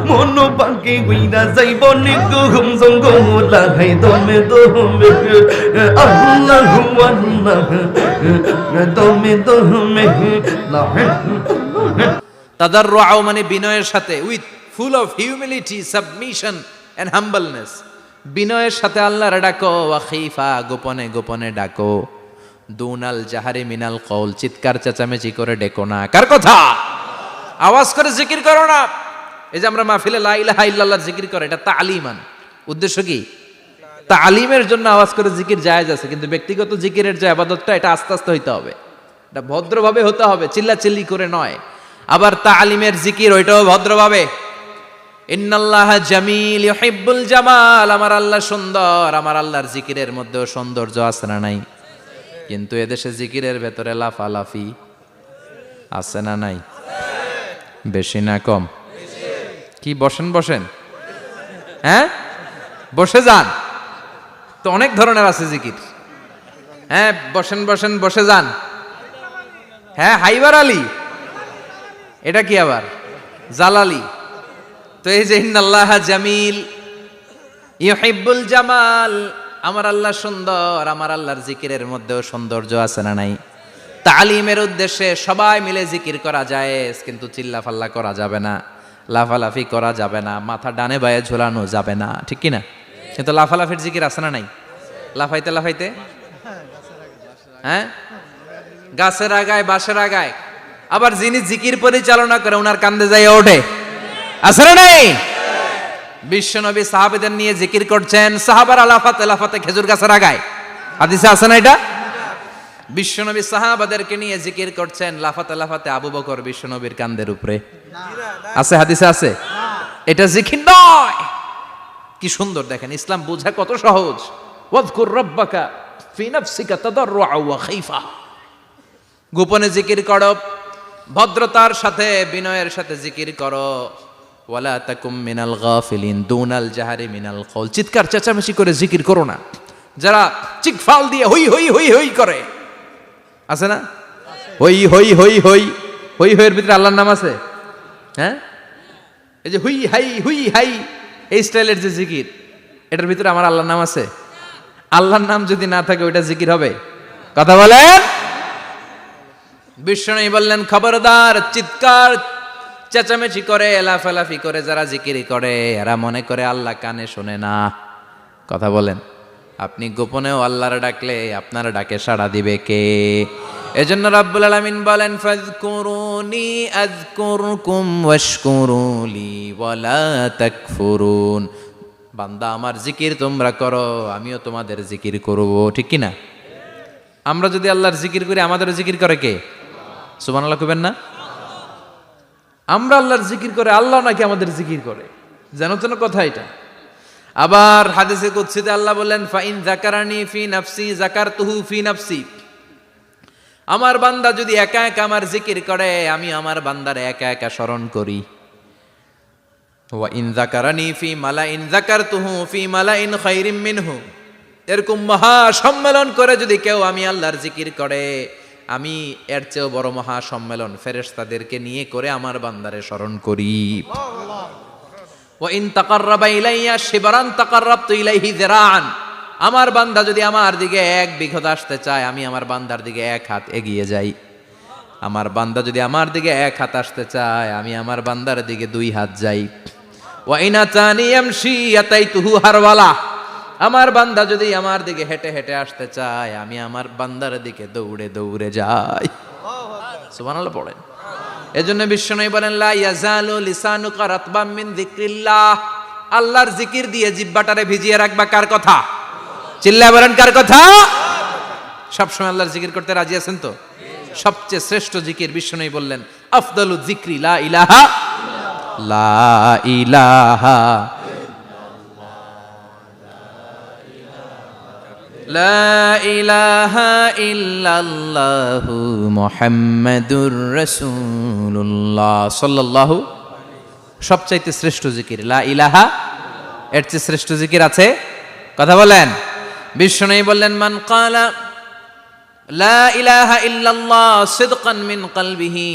মনো পাখি উইরা যাইব নিগু ঘুম জঙ্গল লাগাই দমে দমে আল্লাহু আল্লাহ দমে দমে তাদাররুআ মানে বিনয়ের সাথে, with full of humility, submission and humbleness. বিনয়ের সাথে আল্লাহর ডাকো, ওয়া খিফা গোপনে গোপনে ডাকো, দুনাল জাহারি মিনাল কওল চিৎকার চেঁচামেচি করে ডেকো না। কার কথা? আওয়াজ করে জিকির করো না। এই যে আমরা মাহফিলে লা ইলাহা ইল্লাল্লাহ জিকির করে, এটা তালিমান। উদ্দেশ্য কি? তালিমের জন্য আওয়াজ করে জিকির জায়েজ আছে, কিন্তু ব্যক্তিগত জিকিরের যে ইবাদতটা, এটা আস্তে আস্তে হইতে হবে, এটা ভদ্রভাবে হতে হবে, চিল্লাচিল্লি করে নয়। আবার তালিমের জিকির ওইটাও ভদ্রভাবে। ইন্নাল্লাহা জামিল ইউহিব্বুল জামাল, আমার আল্লাহ সুন্দর, আমার আল্লাহর জিকিরের মধ্যেও সৌন্দর্য আছে না নাই? কিন্তু এদেশে জিকিরের ভেতরে লাফালাফি আছে না নাই? বেশি না কম? কি বসেন বসেন, হ্যাঁ বসে যান তো, অনেক ধরনের আছে জিকির। হ্যাঁ বসেন বসেন, বসে যান। হ্যাঁ হাইবার আলী, এটা কি আবার জালালি? তো এই যে ইন্নাল্লাহা জামিল ইউহিব্বুল জামাল, আমার আল্লাহ সুন্দর, আমার আল্লাহর জিকিরের মধ্যেও সৌন্দর্য আছে না নাই? তালিমের উদ্দেশ্যে সবাই মিলে জিকির করা যায়, কিন্তু চিল্লাফাল্লা করা যাবে না, লাফালাফি করা যাবে না, মাথা ডানে বায়ে ঝোলানো যাবে না, ঠিক কি না? কিন্তু লাফালাফির জিকির আছে না নাই? লাফাইতে লাফাইতে, হ্যাঁ গাছের আগায় বাঁশের আগায়। আবার যিনি জিকির পরিচালনা করে ওনার কান্দে যায় ওঠে, আছে না নাই? বিশ্বনবী সাহাবাদের নিয়ে জিকির করছেন, সাহাবারা লাফাতে লাফাতে খেজুর গাছের আগায়, হাদিসে আছে না এটা? বিশ্বনবী সাহাবাদেরকে নিয়ে জিকির করছেন, লাফাতে লাফাতে আবু বকর বিশ্বনবীর কান্দের উপরে, আছে হাদিসে আছে? এটা জিকির নয়। কি সুন্দর দেখেন, ইসলাম বোঝা কত সহজ। ওয়াজকুর রাব্বাকা ফি নাফসিকা তাদাররুআ ওয়া খাইফা, গোপনে জিকির করো, ভদ্রতার সাথে বিনয়ের সাথে জিকির করো। ওয়ালা তাকুম মিনাল গাফিলিন দুনাল জাহারি মিনাল কওল, চিৎকার চেঁচামেচি করে জিকির করো না। যারা চিকফাল দিয়ে হই হই হই হই করে, আছে না? হই হই হই হই হই হইয়ের ভিতরে আল্লাহর নাম আছে? হ্যাঁ, এই যে হুই হাই এই স্টাইলের যে জিকির, এটার ভিতরে আমার আল্লাহর নাম আছে? আল্লাহর নাম যদি না থাকে ওইটা জিকির হবে? কথা বলেন। বিষ্ণু বললেন খবরদার, চিৎকার চেঁচামেচি করে লাফালাফি করে যারা জিকিরি করে, এরা মনে করে আল্লাহ কানে শোনে না। কথা বলেন। আপনি গোপনেও আল্লাহর ডাকলে আপনার ডাকে সাড়া দিবে কে? এজন্য রাব্বুল আলামিন বলেন ফাযকুরুনি আযকুরকুম ওয়াশকুরুলি ওয়ালা তাকফুরুন। বান্দা আমার জিকির তোমরা করো, আমিও তোমাদের জিকির করব, ঠিক কি না? আমরা যদি আল্লাহর জিকির করি, আমাদের জিকির করে কে? সুবহানাল্লাহ কইবেন না? আমরা আল্লাহর জিকির করে, আল্লাহ নাকি আমাদের জিকির করে, জানো তো না কথা এটা? আবার হাদিসে কুদসিতে আল্লাহ বলেন ফাইন যাকারানি ফি নাফসি যাকারতুহু ফি নাফসি, আমার বান্দা যদি একা একা আমার জিকির করে, আমি আমার বান্দারে একা একা স্মরণ করি। ওয়া ইন যাকারানি ফি মালাইন যাকারতুহু ফি মালাইন খায়রিম মিনহু, এরকম মহা সম্মেলন করে যদি কেউ আমি আল্লাহর জিকির করে, আমি এর চেয়েও বড় মহা সম্মেলন ফেরেশতাদেরকে নিয়ে করে আমার বান্দারে স্মরণ করি। ওয়া ইন তাকাররাবা ইলাইয়া শিবরান তাকাররাবতু ইলাইহি যিরাআন, আমার বান্দা যদি আমার দিকে এক বিঘত আসতে চায়, আমি আমার বান্দার দিকে এক হাত এগিয়ে যাই। আমার বান্দা যদি আমার দিকে এক হাত আসতে চায়, আমি আমার বান্দার দিকে দুই হাত যাই। ওয়া ইন আতানি ইয়ামশি আতাইতুহু হারওয়ালা, আমার বান্দা যদি আমার দিকে হেঁটে হেঁটে আসতে চায়, আমি আমার বান্দার দিকে দৌড়ে দৌড়ে যাই। সুবহানাল্লাহ পড়েন। এজন্য বিশ্বনবী বলেন লা ইয়াজালু লিসানুকা রাতবাম মিন যিকরিল্লাহ, আল্লাহর জিকির দিয়ে জিহ্বাটারে ভিজিয়ে রাখবা। কার কথা? চিল্লায় বলেন কার কথা? সবসময় আল্লাহর জিকির করতে রাজি আছেন তো? সবচেয়ে শ্রেষ্ঠ জিকির বিশ্বনবী বললেন আফদালু যিকরি লা ইলাহা লা ইলাহা লা ইলাহা ইল্লাল্লাহু মুহাম্মাদুর রাসূলুল্লাহ সাল্লাল্লাহু। সবচাইতে শ্রেষ্ঠ জিকির লা ইলাহা, এর চেয়ে শ্রেষ্ঠ জিকির আছে? কথা বলেন। বিশ্বনবী বললেন মান ক্বালা লা ইলাহা ইল্লাল্লাহ সিদকান মিন কলবিহি,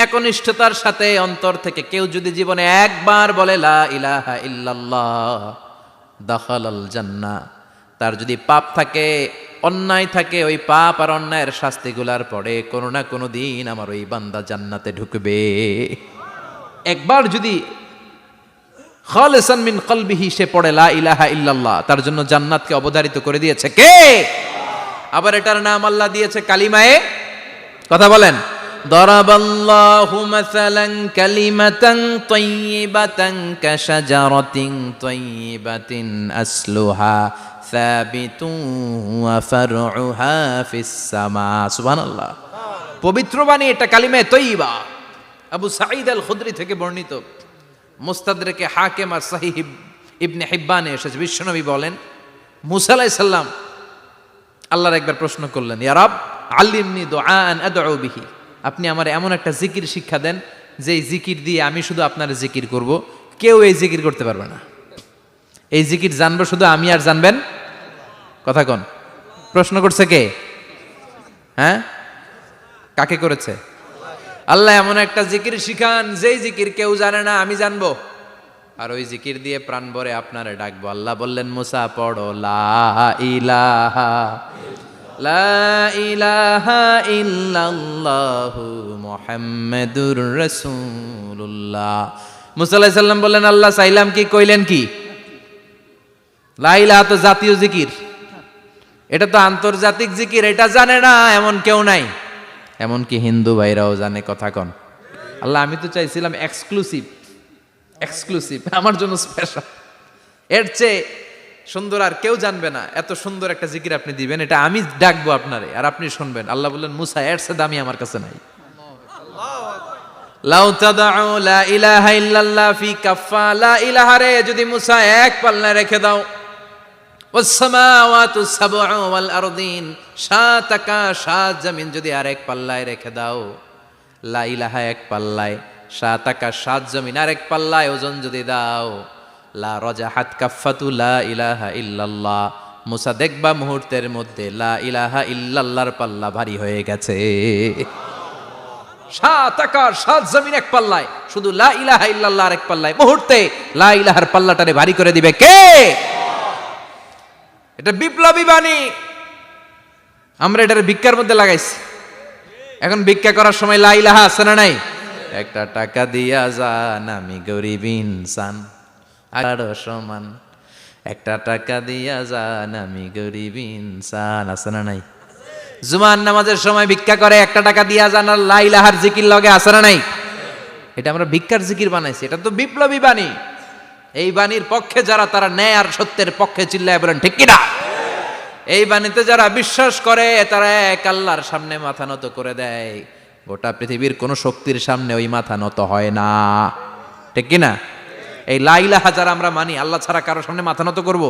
একনিষ্ঠতার সাথে অন্তর থেকে কেউ যদি জীবনে একবার বলে লা ইলাহা ইল্লাল্লাহ দাখালাল জান্নাহ, তার যদি পাপ থাকে, অন্যায় থাকে, ওই পাপ আর অন্যায়ের শাস্তিগুলার পরে কোনো না কোনো দিন আমার ওই বান্দা জান্নাতে ঢুকবে। একবার যদি খালিসান মিন কলবিহি সে পড়ে লা ইলাহা ইল্লাল্লাহ, তার জন্য জান্নাতকে অবধারিত করে দিয়েছে কে? আবার এটার নাম আল্লাহ দিয়েছে কালিমায়ে, কথা বলেন, দরাবাল্লাহু মাসালান কালিমাতান তাইয়িবাতান কাশাজারাতিন তাইয়িবাতিন আসলুহা সাবিতুন ওয়া ফারউহা ফিস সামা। সুবহানাল্লাহ। পবিত্র বাণী এটা কালিমায়ে তাইয়িবা। আবু সাঈদ আল খুদরি থেকে বর্ণিত, মুস্তাদরেকে হাকিম আর সহিহ ইবনে হিব্বানে এসেছে, বিশ্বনবী বলেন মুসা আলাইহিস সালাম আল্লাহর একবার প্রশ্ন করলেন, ইয়া রব আল্লিমনি দুআআন আদউ বিহি, আপনি আমার এমন একটা জিকির শিক্ষা দেন যেই জিকির দিয়ে আমি শুধু আপনার জিকির করব, কেউ এই জিকির করতে পারবে না। এই জিকির জানবো শুধু আমি আর জানবেন, কথা কোন? প্রশ্ন করছে কে? হ্যাঁ, কাকে করেছে? আল্লাহ এমন একটা জিকির শিখান যেই জিকির কেউ জানে না, আমি জানবো, আর ওই জিকির দিয়ে প্রাণ ভরে আপনারে ডাকবো। আল্লাহ বললেন মুসা পড়ো লা ইলাহা লা ইলাহা ইল্লাল্লাহু মুহাম্মাদুর রাসূলুল্লাহ। মুসা আলাইহিস সালাম বললেন আল্লাহ চাইলাম কি, কইলেন কি? লা ইলাহা তো জাতীয় জিকির, এটা তো আন্তর্জাতিক জিকির, এটা জানে না এমন কেউ নাই, এমনকি হিন্দু ভাইরাও জানে, কথা কন। আল্লাহ আমি তো চাইছিলাম এক্সক্লুসিভ, আমার জন্য স্পেশাল, এর চেয়ে সুন্দর আর কেউ জানবে না, এত সুন্দর একটা জিকির আপনি দিবেন, এটা আমি ডাকবো আপনারে আর আপনি শুনবেন। আল্লাহ বললেন মুসা এর চেয়ে দামি আমার কাছে নাই। লাউ তাদউ লা ইলাহা ইল্লাল্লাহ ফি কাফা, লা ইলাহা রে যদি মুসা এক পাল্লায় রেখে দাও, ওয়াস সামাওয়াতু সাবউ ওয়াল আরদিন, সাত আকাশ সাত জমিন যদি আরেক পাল্লায় রেখে দাও, লা ইলাহা এক পাল্লায়, সাত আকাশ সাত জমিন আরেক পাল্লায় ওজন যদি দাও, লা রাজাহাত কাফাতু লা ইলাহা ইল্লাল্লাহ, মুসা দেখবা মুহূর্তের মধ্যে লা ইলাহা ইল্লাল্লাহর পাল্লা ভারী হয়ে গেছে। সাত আকাশ সাত জমিন এক পাল্লায়, শুধু লা ইলাহা ইল্লাল্লাহ আরেক পাল্লায়, মুহূর্তে লা ইলাহার পাল্লাটারে ভারী করে দিবে কে? এটা বিপ্লবী বাণী। আমরা এটার ভিক্ষার মধ্যে লাগাইছি, এখন ভিক্ষা করার সময় লা ইলাহা আছে না নাই? একটা টাকা দিয়া যান আমি গরিব ইনসান আর সমান, একটা টাকা দিয়া যান আমি গরিব ইনসান, আছে না নাই? জুমার নামাজের সময় ভিক্ষা করে একটা টাকা দিয়া যান, আর লা ইলাহার জিকির লগে, আছে না নাই? এটা আমরা ভিক্ষার জিকির বানাইছি, এটা তো বিপ্লবী বাণী। এই বাণীর পক্ষে যারা, তারা ন্যায় আর সত্যের পক্ষে চিল্লায় বলেন ঠিক কিনা? এই বাণীতে যারা বিশ্বাস করে তারা এক আল্লাহর সামনে মাথা নত করে দেয়, গোটা পৃথিবীর কোন শক্তির সামনে ওই মাথা নত হয় না, ঠিক কিনা? এই লা ইলাহা যারা আমরা মানি, আল্লাহ ছাড়া কারোর সামনে মাথা নত করব?